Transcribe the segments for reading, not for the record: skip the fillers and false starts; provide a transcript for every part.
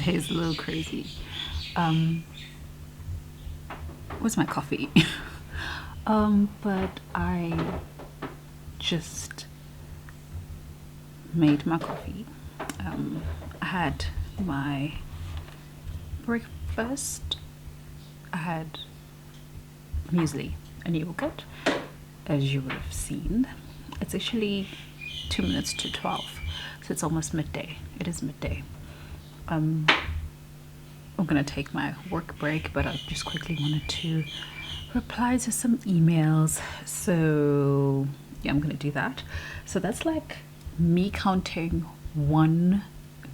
hair is a little crazy. Where's my coffee? But I just made my coffee. I had my breakfast. I had muesli and yogurt, as you would have seen. It's actually 2 minutes to 12, so it's almost midday. It is midday. I'm gonna take my work break, but I just quickly wanted to reply to some emails, so yeah, I'm gonna do that. So that's like me counting one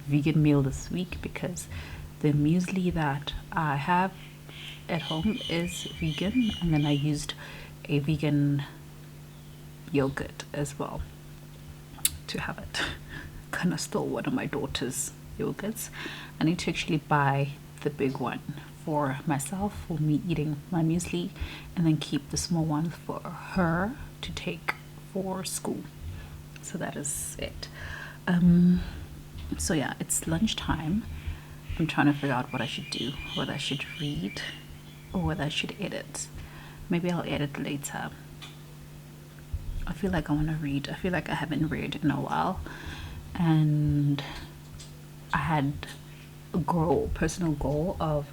vegan meal this week, because the muesli that I have at home is vegan, and then I used a vegan yogurt as well to have it. Kind of stole one of my daughter's yogurts. I need to actually buy the big one for myself, for me eating my muesli, and then keep the small one for her to take for school. So that is it. So yeah, it's lunchtime. I'm trying to figure out what I should do, whether I should read or whether I should edit. Maybe I'll edit later. I feel like I want to read. I feel like I haven't read in a while, and I had a goal, personal goal of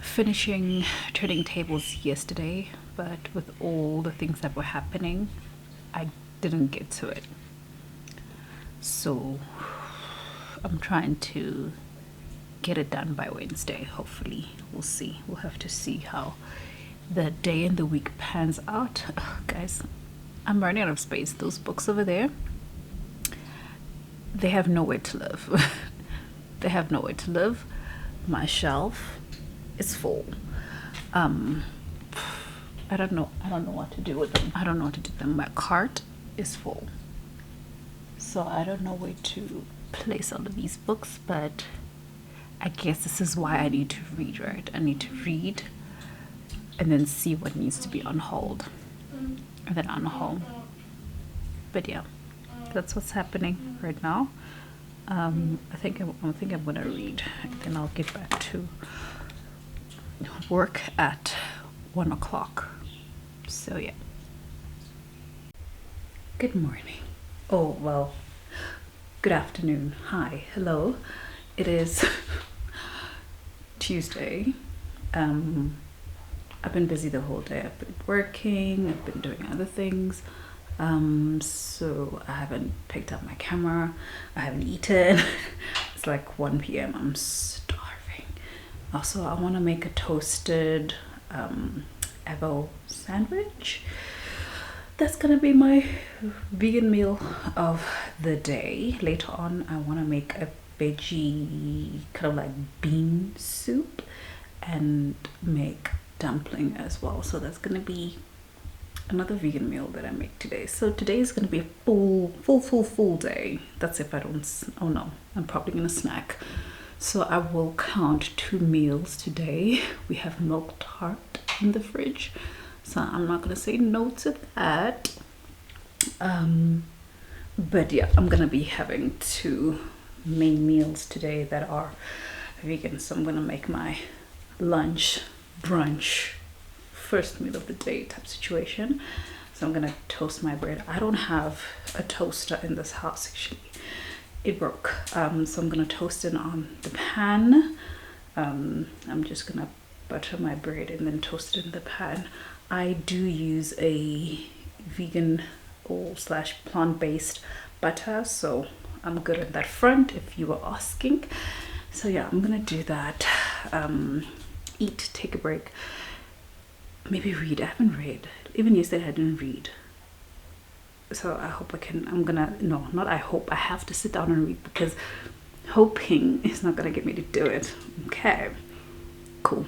finishing Turning Tables yesterday, but with all the things that were happening, I didn't get to it. So I'm trying to get it done by Wednesday, hopefully. We'll see. We'll have to see how the day and the week pans out. Guys, I'm running out of space. Those books over there, they have nowhere to live. They have nowhere to live. My shelf is full. I don't know what to do with them. I don't know what to do with them. My cart is full. So I don't know where to place all of these books, but I guess this is why I need to read, right? I need to read and then see what needs to be on hold, and then on hold. But yeah, that's what's happening right now. I think I'm gonna read, and then I'll get back to work at 1 o'clock. So yeah. Good morning. Oh well. Good afternoon. Hi. Hello. It is Tuesday. I've been busy the whole day. I've been working, I've been doing other things. So I haven't picked up my camera. I haven't eaten. It's like 1 p.m. I'm starving. Also, I want to make a toasted avo sandwich. That's gonna be my vegan meal of the day. Later on, I want to make a veggie kind of like bean soup and make dumpling as well. So that's gonna be another vegan meal that I make today. So today is gonna be a full day. That's if I don't, oh no, I'm probably gonna snack. So I will count 2 meals today. We have milk tart in the fridge, so I'm not gonna say no to that. But yeah, I'm gonna be having 2 main meals today that are vegan. So I'm gonna make my lunch, brunch, first meal of the day type situation. So I'm gonna toast my bread. I don't have a toaster in this house actually. It broke. So I'm gonna toast it on the pan. I'm just gonna butter my bread and then toast it in the pan. I do use a vegan or / plant-based butter, so I'm good on that front if you were asking. So yeah, I'm gonna do that. Eat, take a break, maybe read. I haven't read. Even yesterday I didn't read. So I hope I can. I have to sit down and read, because hoping is not gonna get me to do it. Okay, cool.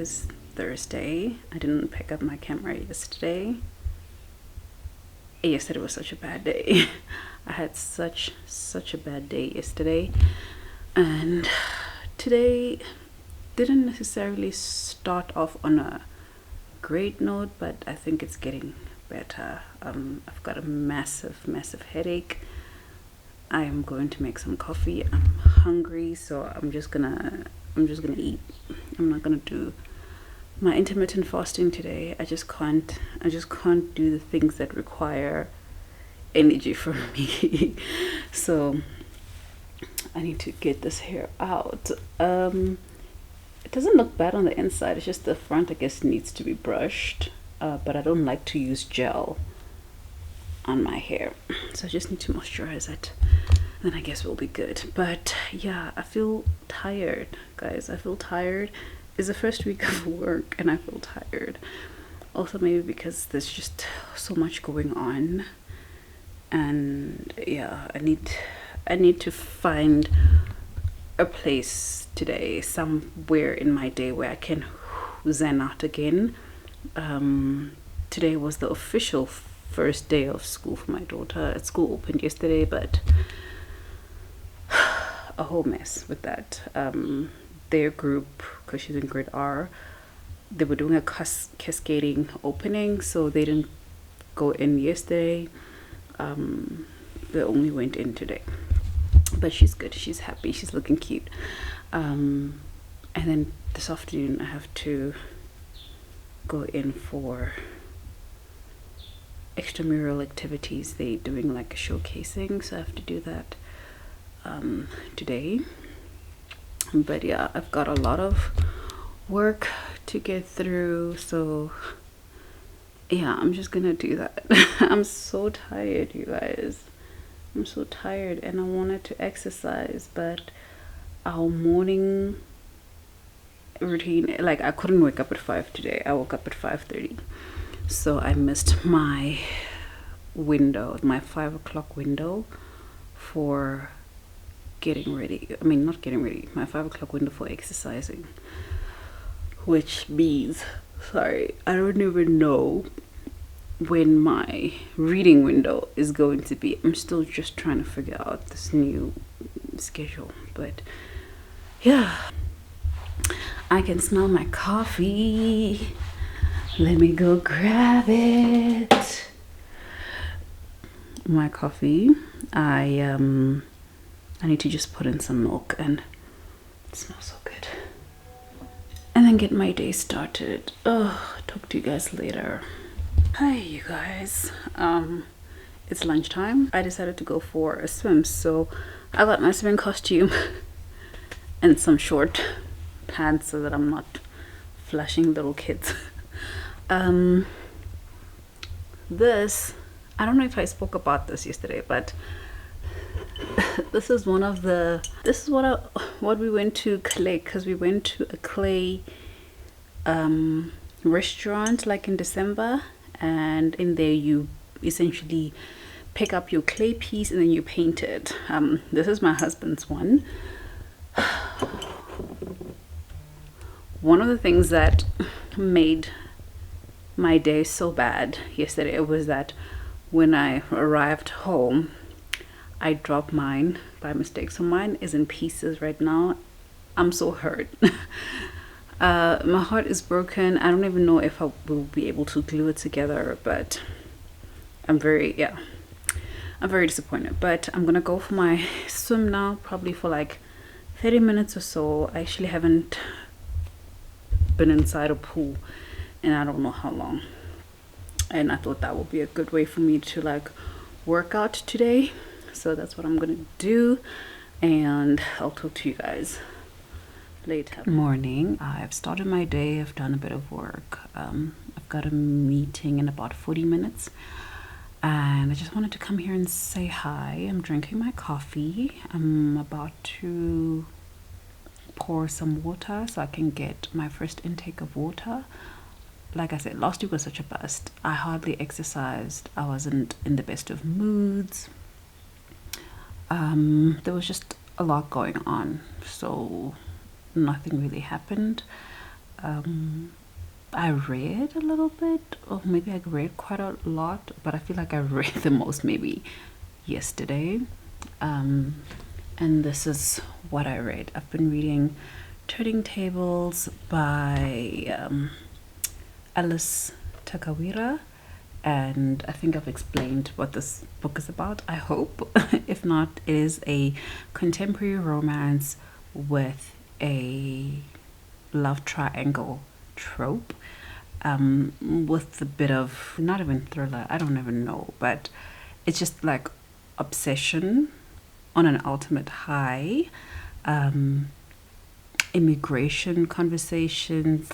is Thursday. I didn't pick up my camera yesterday. Yesterday was such a bad day. I had such a bad day yesterday, and today didn't necessarily start off on a great note, but I think it's getting better. I've got a massive headache. I am going to make some coffee. I'm hungry, so I'm just gonna eat. I'm not gonna do my intermittent fasting today. I just can't do the things that require energy from me. So I need to get this hair out. It doesn't look bad on the inside. It's just the front, I guess, needs to be brushed. But I don't like to use gel on my hair, so I just need to moisturize it, and then I guess we'll be good. But yeah, I feel tired, guys. I feel tired. It's the first week of work and I feel tired. Also maybe because there's just so much going on, and yeah, I need to find a place today, somewhere in my day where I can zen out again. Today was the official first day of school for my daughter. School opened yesterday, but a whole mess with that. Their group, because she's in grade R, they were doing a cascading opening, so they didn't go in yesterday. They only went in today, but she's good. She's happy. She's looking cute. And then this afternoon I have to go in for extramural activities. They're doing like a showcasing, so I have to do that today. But yeah, I've got a lot of work to get through, so yeah, I'm just gonna do that. I'm so tired, you guys. I'm so tired, and I wanted to exercise, but our morning routine, like, I couldn't wake up at 5 today. I woke up at 5:30, so I missed my window, my 5 o'clock window for getting ready. I mean, not getting ready, my 5 o'clock window for exercising, which means, sorry, I don't even know when my reading window is going to be. I'm still just trying to figure out this new schedule, but yeah, I can smell my coffee. Let me go grab it. My coffee, I need to just put in some milk, and it smells so good, and then get my day started. Talk to you guys later. Hi, you guys. It's lunchtime. I decided to go for a swim, so I got my swimming costume and some short pants so that I'm not flashing little kids. This, I don't know if I spoke about this yesterday, but this is what we went to clay, because we went to a clay restaurant like in December, and in there you essentially pick up your clay piece and then you paint it. This is my husband's one. One of the things that made my day so bad yesterday was that when I arrived home, I dropped mine by mistake, so mine is in pieces right now. I'm so hurt. My heart is broken. I don't even know if I will be able to glue it together, but I'm very disappointed. But I'm gonna go for my swim now, probably for like 30 minutes or so. I actually haven't been inside a pool and I don't know how long, and I thought that would be a good way for me to like work out today. So that's what I'm gonna do, and I'll talk to you guys later. Morning. I've started my day. I've done a bit of work. I've got a meeting in about 40 minutes, and I just wanted to come here and say hi. I'm drinking my coffee. I'm about to pour some water so I can get my first intake of water. Like I said, last week was such a bust. I hardly exercised. I wasn't in the best of moods. There was just a lot going on, so nothing really happened. I read a little bit, or maybe I read quite a lot, but I feel like I read the most maybe yesterday. And this is what I read. I've been reading Turning Tables by Alice Takawira, and I think I've explained what this book is about, I hope. If not, it is a contemporary romance with a love triangle trope, with a bit of, not even thriller, I don't even know, but it's just like obsession on an ultimate high, immigration conversations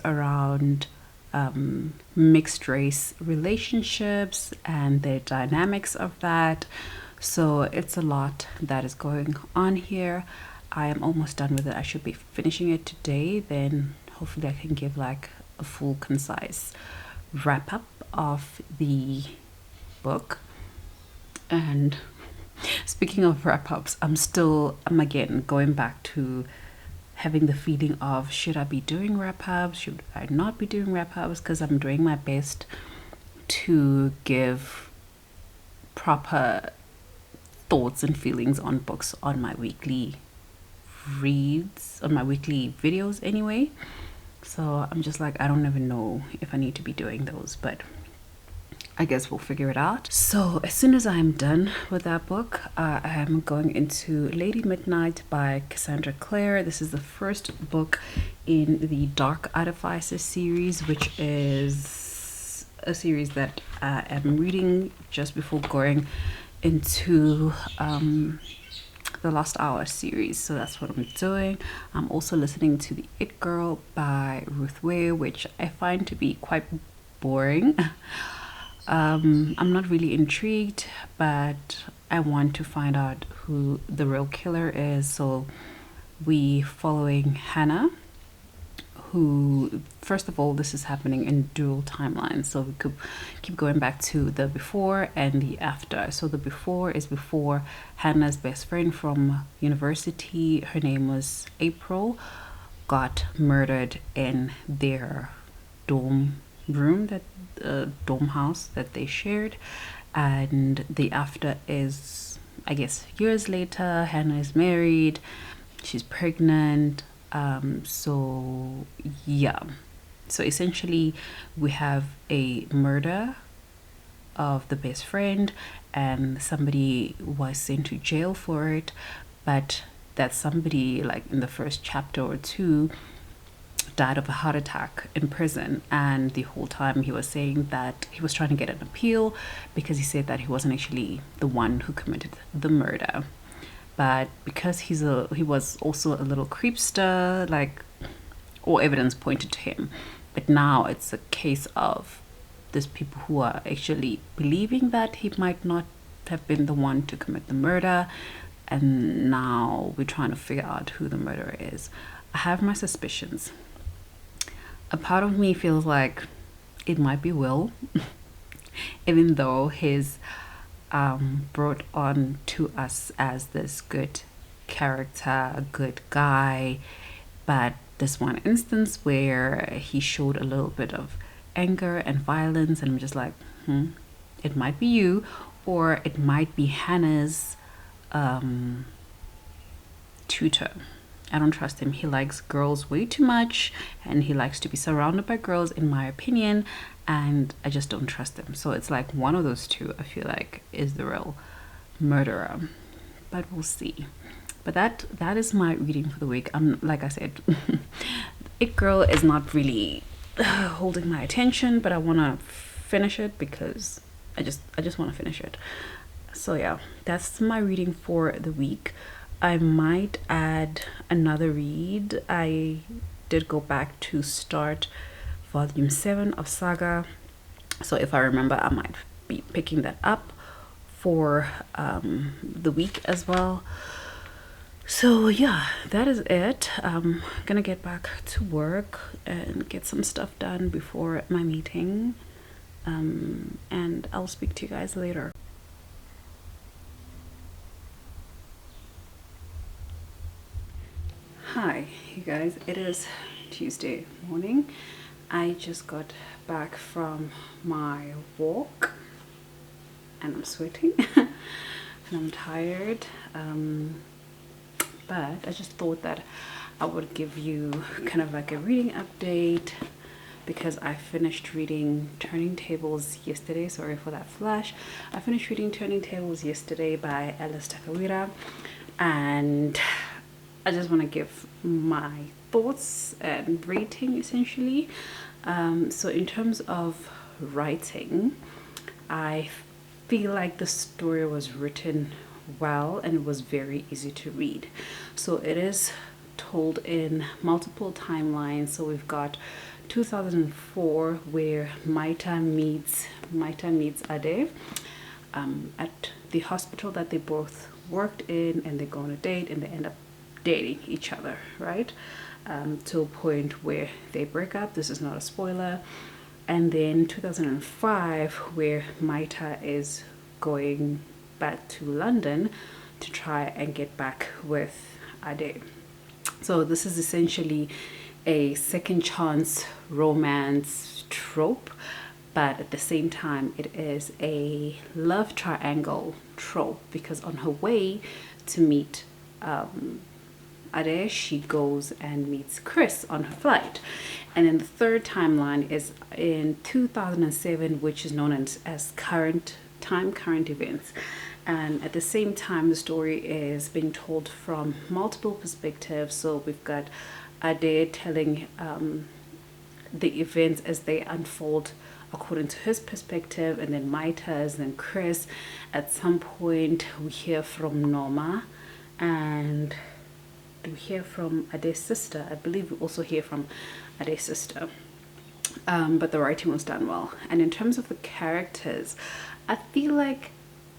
around mixed race relationships and the dynamics of that. So it's a lot that is going on here. I am almost done with it. I should be finishing it today, then hopefully I can give like a full concise wrap up of the book. And speaking of wrap ups, I'm again going back to having the feeling of, should I be doing wrap ups, should I not be doing wrap ups, because I'm doing my best to give proper thoughts and feelings on books on my weekly reads, on my weekly videos anyway. So I'm just like, I don't even know if I need to be doing those, but I guess we'll figure it out. So as soon as I'm done with that book, I am going into Lady Midnight by Cassandra Clare. This is the first book in the Dark Artifices series, which is a series that I am reading just before going into the Lost Hour series. So that's what I'm doing. I'm also listening to The It Girl by Ruth Ware, which I find to be quite boring. I'm not really intrigued, but I want to find out who the real killer is. So we following Hannah, who, first of all, this is happening in dual timelines, so we could keep going back to the before and the after. So the before is before Hannah's best friend from university, her name was April, got murdered in their dorm room, that dorm house that they shared. And the after is, I guess, years later. Hannah is married, she's pregnant. So yeah, so essentially we have a murder of the best friend, and somebody was sent to jail for it, but that somebody, like in the first chapter or two, died of a heart attack in prison. And the whole time he was saying that he was trying to get an appeal because he said that he wasn't actually the one who committed the murder. But because he was also a little creepster, like all evidence pointed to him. But now it's a case of there's people who are actually believing that he might not have been the one to commit the murder, and now we're trying to figure out who the murderer is. I have my suspicions. A part of me feels like it might be Will, even though he's brought on to us as this good character, a good guy, but this one instance where he showed a little bit of anger and violence, and I'm just like, it might be you, or it might be Hannah's tutor. I don't trust him. He likes girls way too much, and he likes to be surrounded by girls, in my opinion, and I just don't trust him. So it's like one of those two, I feel like, is the real murderer, but we'll see. But that is my reading for the week. Like I said, It Girl is not really holding my attention, but I want to finish it because I just want to finish it. So yeah, that's my reading for the week. I might add another read. I did go back to start volume 7 of Saga, so if I remember, I might be picking that up for the week as well. So yeah, that is it. I'm gonna get back to work and get some stuff done before my meeting, and I'll speak to you guys later. Hi, you guys. It is Tuesday morning. I just got back from my walk and I'm sweating and I'm tired, but I just thought that I would give you kind of like a reading update because I finished reading Turning Tables yesterday. Sorry for that flash. I finished reading Turning Tables yesterday by Alice Takawira, and I just want to give my thoughts and rating essentially. So in terms of writing, I feel like the story was written well and it was very easy to read. So it is told in multiple timelines. So we've got 2004 where Maita meets Ade at the hospital that they both worked in, and they go on a date and they end up dating each other, right? To a point where they break up. This is not a spoiler. And then 2005 where Maita is going back to London to try and get back with Ade. So this is essentially a second chance romance trope, but at the same time it is a love triangle trope, because on her way to meet Ade, she goes and meets Chris on her flight. And then the third timeline is in 2007, which is known as current events. And at the same time, the story is being told from multiple perspectives. So we've got Ade telling the events as they unfold according to his perspective, and then Maita's, then Chris. At some point, we hear from Norma, and we hear from Ade's sister. I believe we also hear from Ade's sister. But the writing was done well. And in terms of the characters, I feel like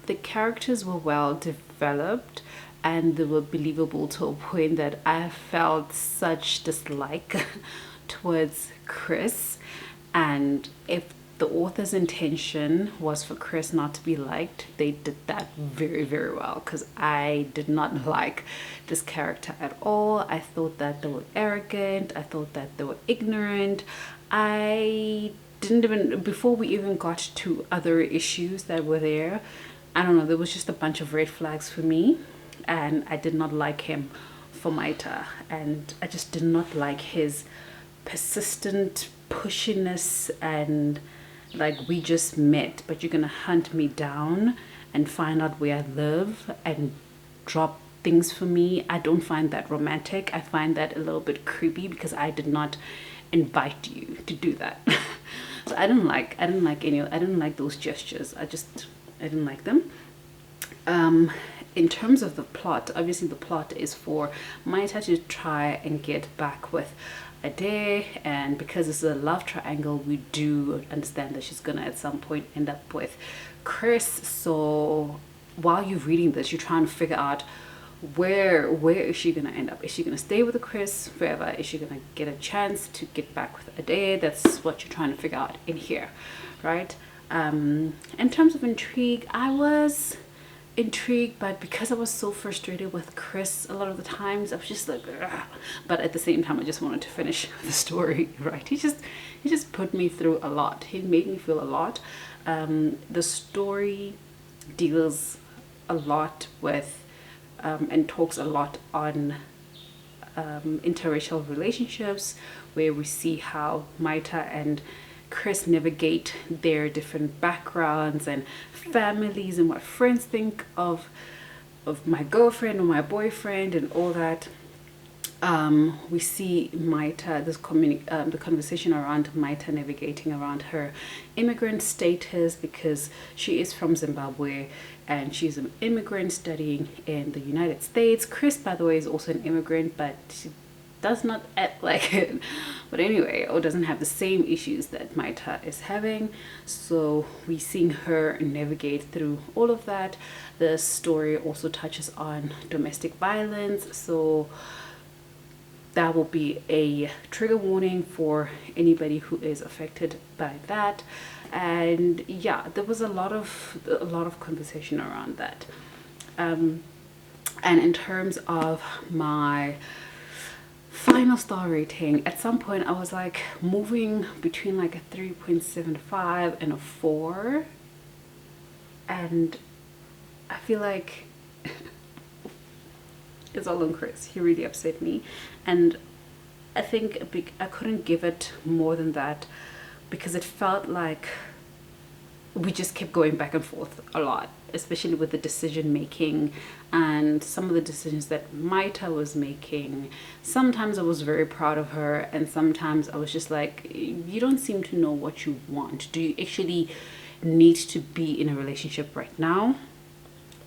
the characters were well developed and they were believable to a point that I felt such dislike towards Chris. And if the author's intention was for Chris not to be liked, they did that very, very well, because I did not like this character at all. I thought that they were arrogant. I thought that they were ignorant. I didn't even, before we even got to other issues that were there, I don't know, there was just a bunch of red flags for me, and I did not like him for Maita, and I just did not like his persistent pushiness and like, we just met, but you're gonna hunt me down and find out where I live and drop things for me. I don't find that romantic. I find that a little bit creepy, because I did not invite you to do that. So I didn't like those gestures. I didn't like them. In terms of the plot, obviously the plot is for Maita to try and get back with Ade, and because this is a love triangle, we do understand that she's gonna at some point end up with Chris. So while you're reading this, you're trying to figure out where is she gonna end up. Is she gonna stay with Chris forever? Is she gonna get a chance to get back with Ade? That's what you're trying to figure out in here, right? In terms of intrigue, I was intrigued, but because I was so frustrated with Chris a lot of the times, I was just like, ugh. But at the same time, I just wanted to finish the story, right? He just put me through a lot. He made me feel a lot. The story deals a lot with and talks a lot on interracial relationships, where we see how Maita and Chris navigate their different backgrounds and families, and what friends think of my girlfriend or my boyfriend and all that. We see Maita, the conversation around Maita navigating around her immigrant status, because she is from Zimbabwe and she's an immigrant studying in the United States. Chris, by the way, is also an immigrant, but she does not act like it. But anyway, or doesn't have the same issues that Maita is having. So we seeing her navigate through all of that. The story also touches on domestic violence, so that will be a trigger warning for anybody who is affected by that. And yeah, there was a lot of conversation around that. And in terms of my Final star rating. At some point I was like moving between like a 3.75 and a 4, and I feel like it's all on Chris. He really upset me, and I think I couldn't give it more than that because it felt like we just kept going back and forth a lot, especially with the decision making and some of the decisions that Maita was making. Sometimes I was very proud of her, and sometimes I was just like, you don't seem to know what you want. Do you actually need to be in a relationship right now?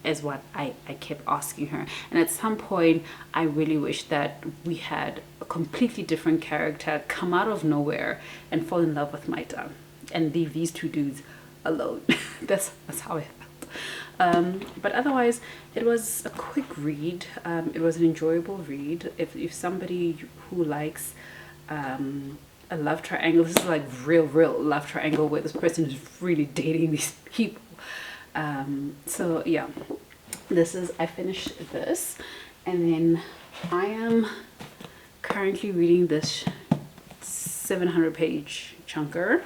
Is what I kept asking her. And at some point I really wish that we had a completely different character come out of nowhere and fall in love with Maita and leave these two dudes alone. that's how I felt. But otherwise it was a quick read. It was an enjoyable read. If somebody who likes a love triangle, this is like real love triangle where this person is really dating these people. So yeah, I finished this, and then I am currently reading this 700-page chunker.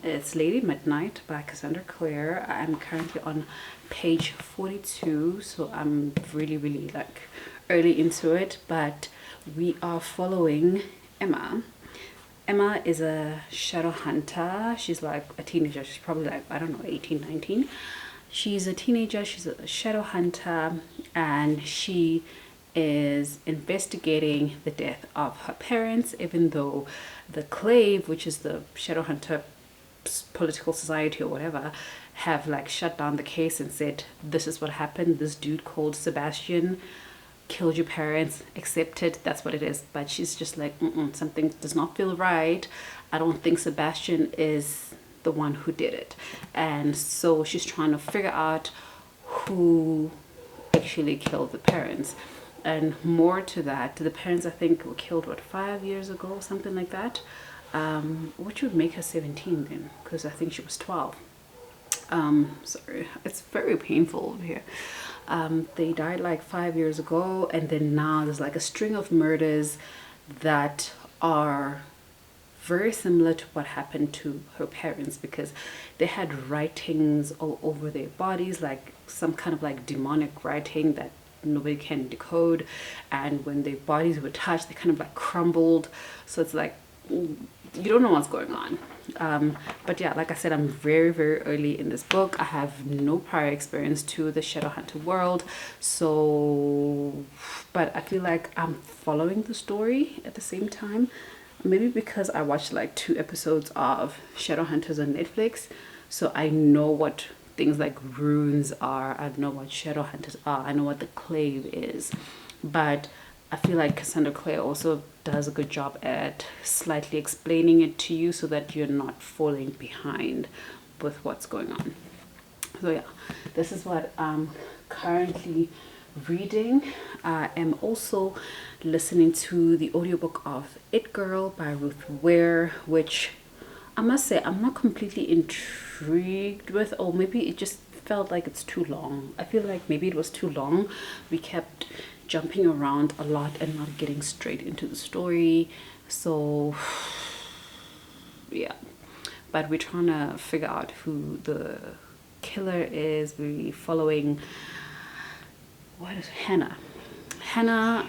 It's Lady Midnight by Cassandra Clare. I'm currently on page 42, so I'm really like early into it, but we are following Emma. Emma is a shadow hunter. She's like a teenager. She's probably like, I don't know, 18, 19. She's a teenager. She's a shadow hunter, and she is investigating the death of her parents, even though the Clave, which is the shadow hunter political society or whatever, have like shut down the case and said, this is what happened. This dude called Sebastian killed your parents, accept it, that's what it is. But she's just like, something does not feel right. I don't think Sebastian is the one who did it. And so she's trying to figure out who actually killed the parents. And more to that, the parents I think were killed, what, 5 years ago, something like that, which would make her 17 then, because I think she was 12. Sorry, it's very painful over here. They died like 5 years ago, and then now there's like a string of murders that are very similar to what happened to her parents, because they had writings all over their bodies, like some kind of like demonic writing that nobody can decode, and when their bodies were touched they kind of like crumbled. So it's like you don't know what's going on. But yeah, like I said, I'm very early in this book. I have no prior experience to the Shadowhunter world, so but I feel like I'm following the story at the same time. Maybe because I watched like 2 episodes of Shadowhunters on Netflix, so I know what things like runes are, I know what Shadowhunters are, I know what the clave is. But I feel like Cassandra Clare also does a good job at slightly explaining it to you so that you're not falling behind with what's going on. So yeah, this is what I'm currently reading. I am also listening to the audiobook of It Girl by Ruth Ware, which I must say I'm not completely intrigued with, or maybe it just felt like it's too long. I feel like maybe it was too long. We kept jumping around a lot and not getting straight into the story. So yeah, but we're trying to figure out who the killer is. We're following, what is Hannah? Hannah,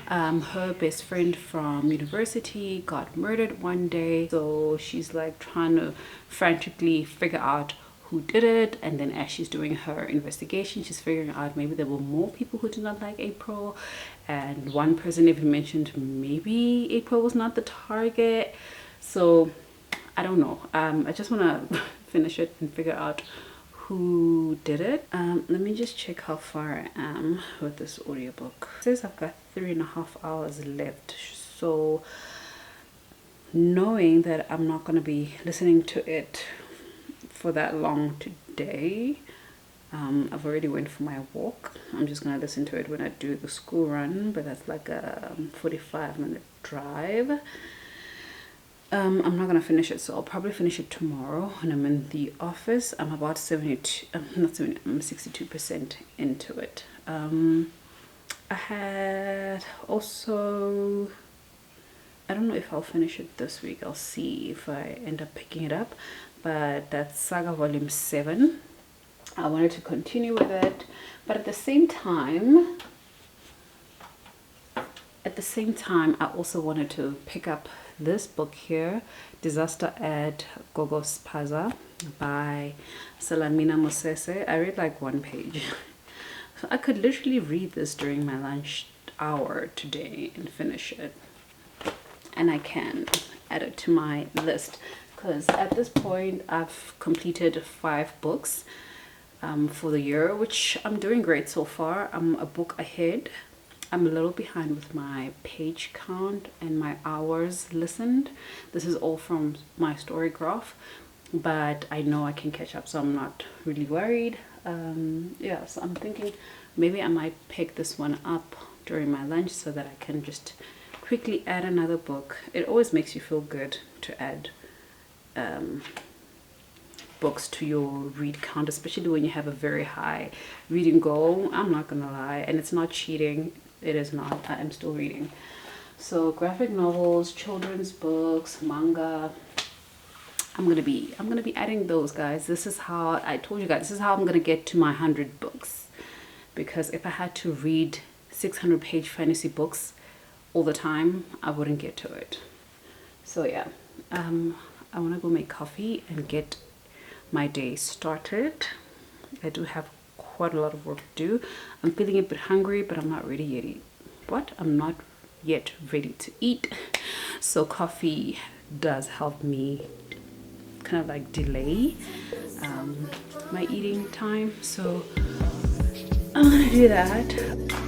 her best friend from university got murdered one day, so she's like trying to frantically figure out who did it. And then as she's doing her investigation, she's figuring out maybe there were more people who did not like April, and one person even mentioned maybe April was not the target. So I don't know. I just want to finish it and figure out who did it. Let me just check how far I am with this audiobook. It says I've got 3.5 hours left, so knowing that I'm not going to be listening to it for that long today, I've already went for my walk. I'm just going to listen to it when I do the school run, but that's like a 45-minute drive. I'm not gonna finish it, so I'll probably finish it tomorrow when I'm in the office. I'm about 72, not 70, I'm 62% into it. I had also I don't know if I'll finish it this week. I'll see if I end up picking it up. But that's Saga Volume 7. I wanted to continue with it, but at the same time, I also wanted to pick up this book here, Disaster at Gogos Paza by Salamina Mosese. I read like one page. So I could literally read this during my lunch hour today and finish it. And I can add it to my list because at this point I've completed 5 books for the year, which I'm doing great so far. I'm a book ahead. I'm a little behind with my page count and my hours listened. This is all from my story graph, but I know I can catch up, so I'm not really worried. Yeah, so I'm thinking maybe I might pick this one up during my lunch so that I can just quickly add another book. It always makes you feel good to add books to your read count, especially when you have a very high reading goal. I'm not gonna lie, and it's not cheating. It is not. I am still reading. So graphic novels, children's books, manga. I'm gonna be adding those, guys. This is how I told you guys. This is how I'm gonna get to my 100 books. Because if I had to read 600-page fantasy books all the time, I wouldn't get to it. So yeah, I want to go make coffee and get my day started. I do have quite a lot of work to do. I'm feeling a bit hungry, but I'm not ready yet. I'm not yet ready to eat. So coffee does help me kind of like delay my eating time. So I'm gonna do that.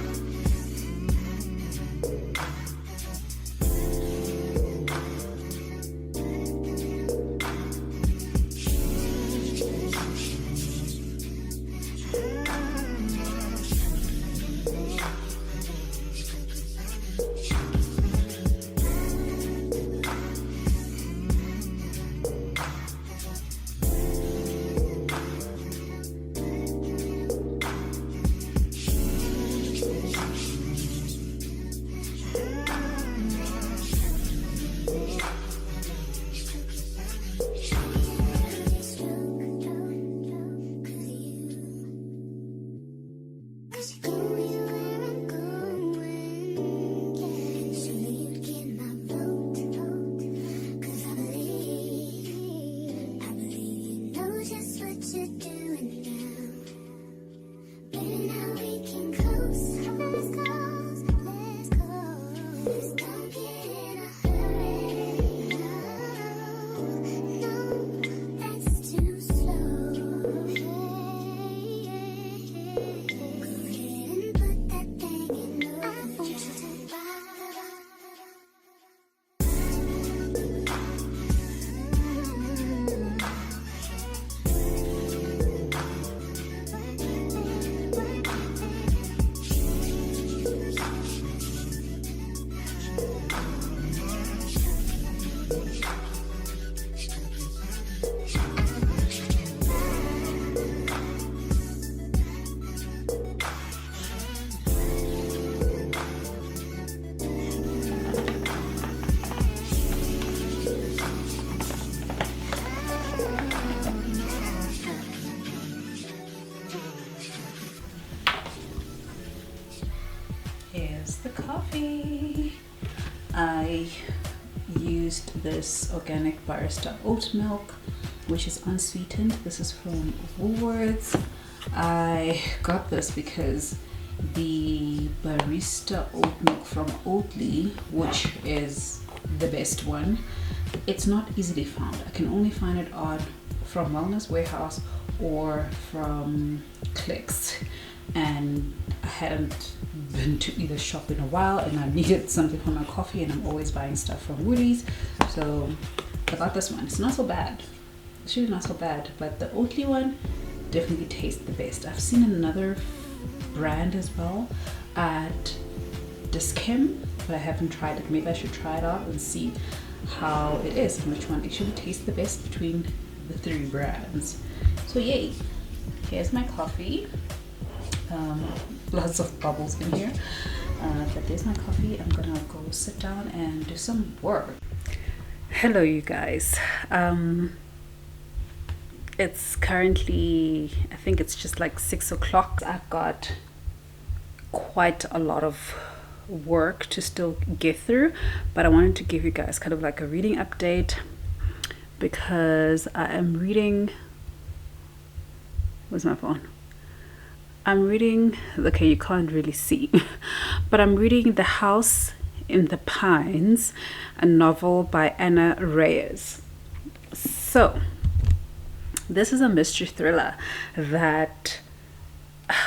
Here's the coffee. I used this organic barista oat milk, which is unsweetened. This is from Woolworths. I got this because the barista oat milk from Oatly, which is the best one, it's not easily found. I can only find it from Wellness Warehouse or from Clicks, and I hadn't been to either shop in a while, and I needed something for my coffee, and I'm always buying stuff from Woolies, so I got this one. It's not so bad. It's really not so bad, but the Oatly one definitely tastes the best. I've seen another brand as well at Dischem, but I haven't tried it. Maybe I should try it out and see how it is and which one actually tastes the best between the 3 brands. So yay, here's my coffee. Lots of bubbles in here. But there's my coffee. I'm gonna go sit down and do some work. Hello, you guys. It's currently, I think it's just like 6 o'clock. I've got quite a lot of work to still get through, but I wanted to give you guys kind of like a reading update because I am reading. Where's my phone? I'm reading, okay, you can't really see, but I'm reading The House in the Pines, a novel by Anna Reyes. So, this is a mystery thriller that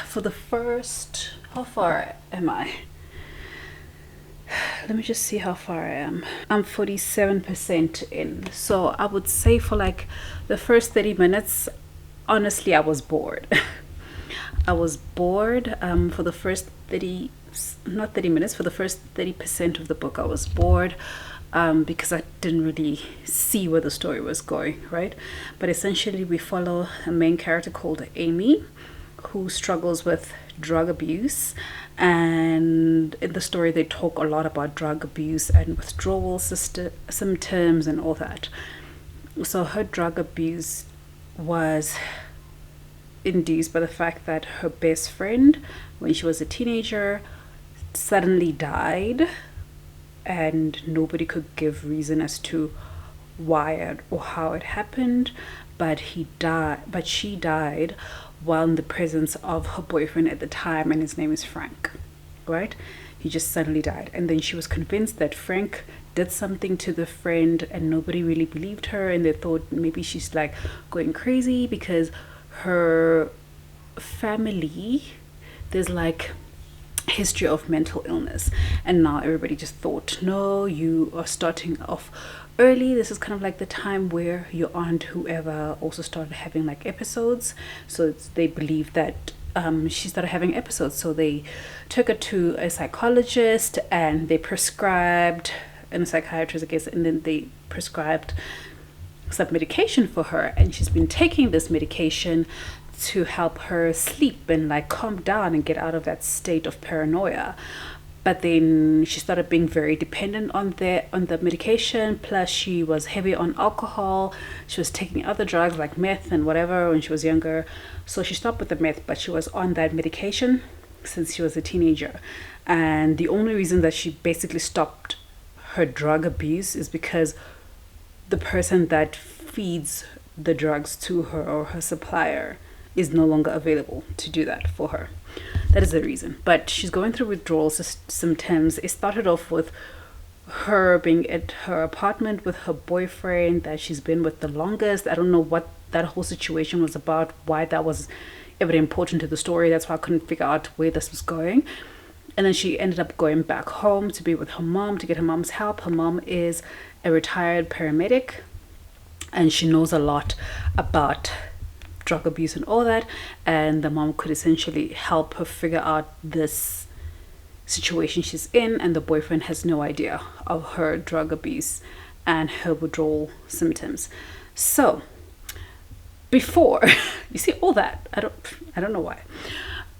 for the first, how far am I? Let me just see how far I am. I'm 47% in. So I would say for like the first 30 minutes, honestly, I was bored. I was bored for the first 30, not 30 minutes, for the first 30% of the book I was bored because I didn't really see where the story was going, right? But essentially we follow a main character called Amy who struggles with drug abuse, and in the story they talk a lot about drug abuse and withdrawal symptoms and all that. So her drug abuse was induced by the fact that her best friend, when she was a teenager, suddenly died, and nobody could give reason as to why or how it happened, but she died while in the presence of her boyfriend at the time, and his name is Frank, right? He just suddenly died, and then she was convinced that Frank did something to the friend, and nobody really believed her, and they thought maybe she's like going crazy because her family, there's like history of mental illness, and now everybody just thought, no, you are starting off early. This is kind of like the time where your aunt whoever also started having like episodes, so they believe that she started having episodes, so they took her to a psychologist and they prescribed, and a psychiatrist I guess, and then they prescribed some medication for her, and she's been taking this medication to help her sleep and like calm down and get out of that state of paranoia. But then she started being very dependent on the medication, plus she was heavy on alcohol. She was taking other drugs like meth and whatever when she was younger, so she stopped with the meth, but she was on that medication since she was a teenager. And the only reason that she basically stopped her drug abuse is because the person that feeds the drugs to her, or her supplier, is no longer available to do that for her. That is the reason. But she's going through withdrawal symptoms. It started off with her being at her apartment with her boyfriend that she's been with the longest. I don't know what that whole situation was about, why that was ever important to the story. That's why I couldn't figure out where this was going. And then she ended up going back home to be with her mom, to get her mom's help. Her mom is a retired paramedic, and she knows a lot about drug abuse and all that, and the mom could essentially help her figure out this situation she's in, and the boyfriend has no idea of her drug abuse and her withdrawal symptoms. So before you see all that, I don't know why,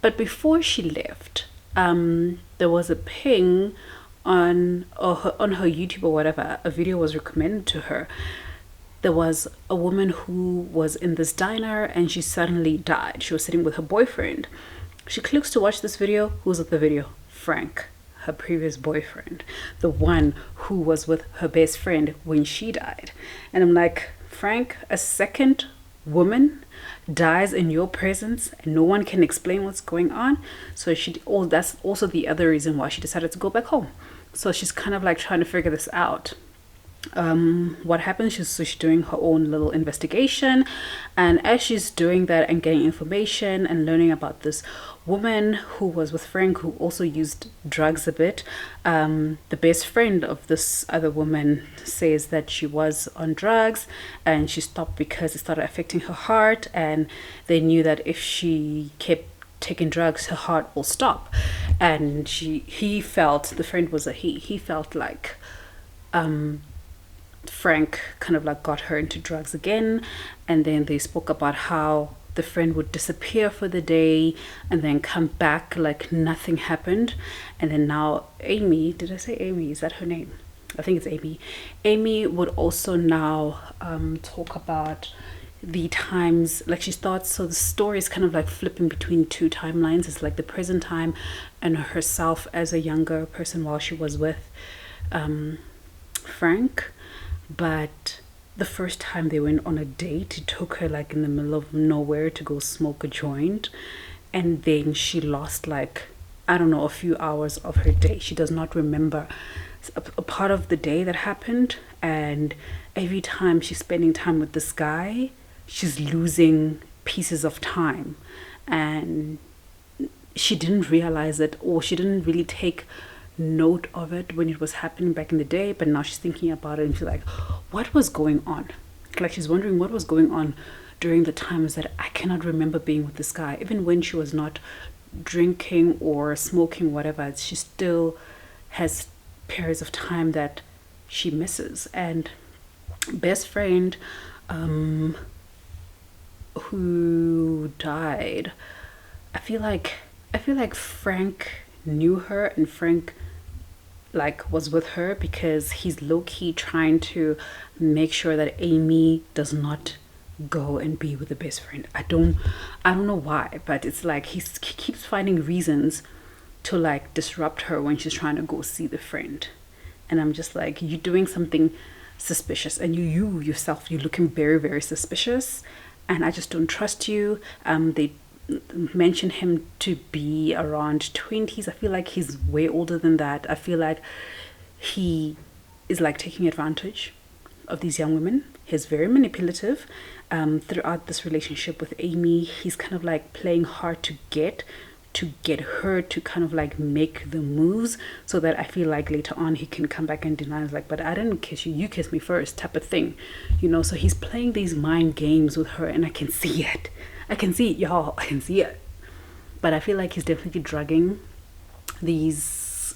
but before she left, there was a ping on her YouTube or whatever. A video was recommended to her. There was a woman who was in this diner and she suddenly died. She was sitting with her boyfriend. She clicks to watch this video. Who's at the video? Frank, her previous boyfriend, the one who was with her best friend when she died. And I'm like, Frank, a second woman dies in your presence and no one can explain what's going on. So that's also the other reason why she decided to go back home. So she's kind of like trying to figure this out. What happens, she's doing her own little investigation, and as she's doing that and getting information and learning about this woman who was with Frank, who also used drugs a bit, the best friend of this other woman says that she was on drugs and she stopped because it started affecting her heart, and they knew that if she kept taking drugs her heart will stop. And he felt, the friend was a he felt like Frank kind of like got her into drugs again. And then they spoke about how the friend would disappear for the day and then come back like nothing happened. And then now Amy, did I say Amy? Is that her name? I think it's Amy. Amy would also now talk about the times, like she starts, so the story is kind of like flipping between two timelines. It's like the present time and herself as a younger person while she was with Frank. But the first time they went on a date, he took her like in the middle of nowhere to go smoke a joint, and then she lost like, I don't know, a few hours of her day. She does not remember a part of the day that happened, and every time she's spending time with this guy, she's losing pieces of time, and she didn't realize it, or she didn't really take note of it when it was happening back in the day. But now she's thinking about it and she's like, what was going on? Like she's wondering what was going on during the times that I cannot remember being with this guy. Even when she was not drinking or smoking, whatever, she still has periods of time that she misses. And best friend who died, I feel like Frank knew her, and Frank like was with her because he's low-key trying to make sure that Amy does not go and be with the best friend. I don't know why, but it's like he keeps finding reasons to like disrupt her when she's trying to go see the friend. And I'm just like, you're doing something suspicious, and you yourself, you're looking very, very suspicious, and I just don't trust you. They mention him to be around 20s. I feel like he's way older than that. I feel like he is like taking advantage of these young women. He's very manipulative throughout this relationship with Amy. He's kind of like playing hard to get her to kind of like make the moves, so that I feel like later on he can come back and deny. It's like, but I didn't kiss you, you kissed me first, type of thing, you know. So he's playing these mind games with her, and I can see it, y'all. I can see it. But I feel like he's definitely drugging these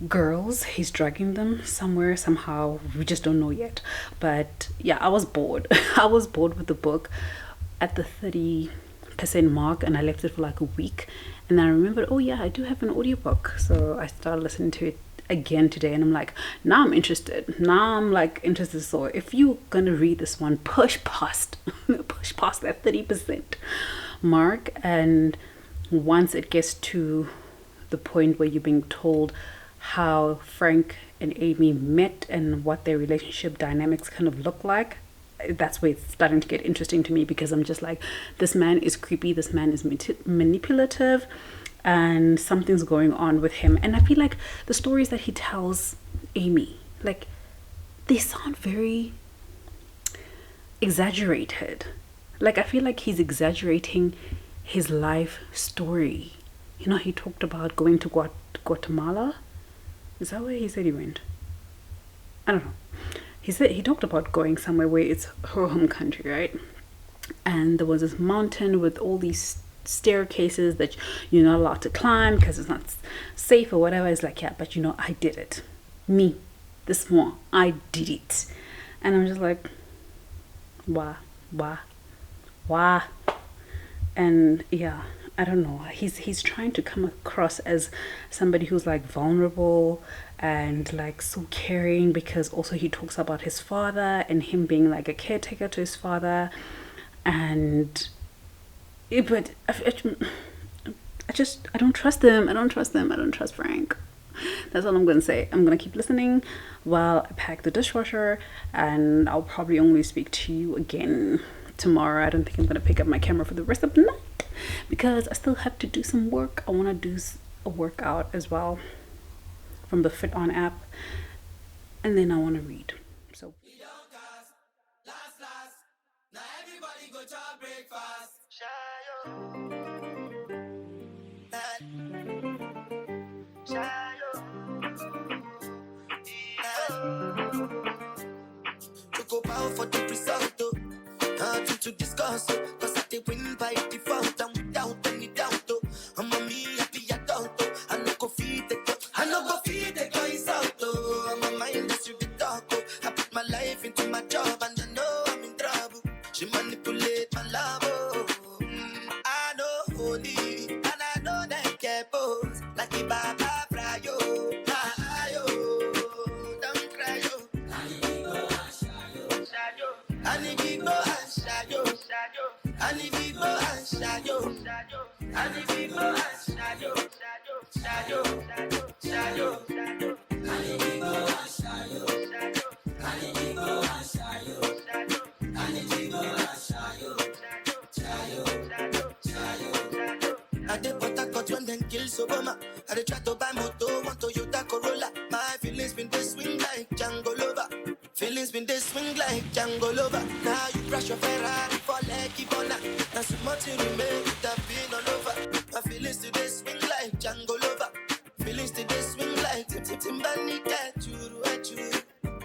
girls. He's drugging them somewhere, somehow. We just don't know yet. But yeah, I was bored. I was bored with the book at the 30% mark, and I left it for like a week. And then I remembered, oh yeah, I do have an audiobook. So I started listening to it again today, and I'm like, now I'm interested. So if you're gonna read this one, push past that 30% mark, and once it gets to the point where you're being told how Frank and Amy met and what their relationship dynamics kind of look like, that's where it's starting to get interesting to me, because I'm just like, this man is creepy, this man is manipulative, and something's going on with him. And I feel like the stories that he tells Amy, like, they sound very exaggerated. Like, I feel like he's exaggerating his life story. You know, he talked about going to Guatemala. Is that where he said he went? I don't know. He talked about going somewhere where it's her home country, right? And there was this mountain with all these staircases that you're not allowed to climb because it's not safe or whatever. It's like, yeah, but you know, I did it. Me, this one, I did it. And I'm just like, why? And yeah, I don't know. He's trying to come across as somebody who's like vulnerable and like so caring, because also he talks about his father and him being like a caretaker to his father. And but I don't trust him. I don't trust Frank. That's all I'm gonna say. I'm gonna keep listening while I pack the dishwasher, and I'll probably only speak to you again tomorrow. I don't think I'm gonna pick up my camera for the rest of the night because I still have to do some work. I want to do a workout as well from the Fit On app, and then I want to read. So go bow for the result, nothing to discuss, cause I did win by default and without any doubt, I'm a me happy adult, I no go feed the guys out, I'm a mindless with the dog, I put my life into my job and I know I'm in trouble, she manipulates violate my love. Oh. I know holy, and I know they get pose like the Baba Frayo. Don't cry, yo. And if we go and shadow, and if we go and shadow, and if we go and shadow, shadow, shadow, and if we go and shadow, and if we go and shadow, and if we go and shadow, shadow. I did what I got when then kill Soboma. I did try to buy moto, one Toyota Corolla. My feelings been this swing like Django Lover. Feelings been this swing like Django Lover. Now you crash your Ferrari for less.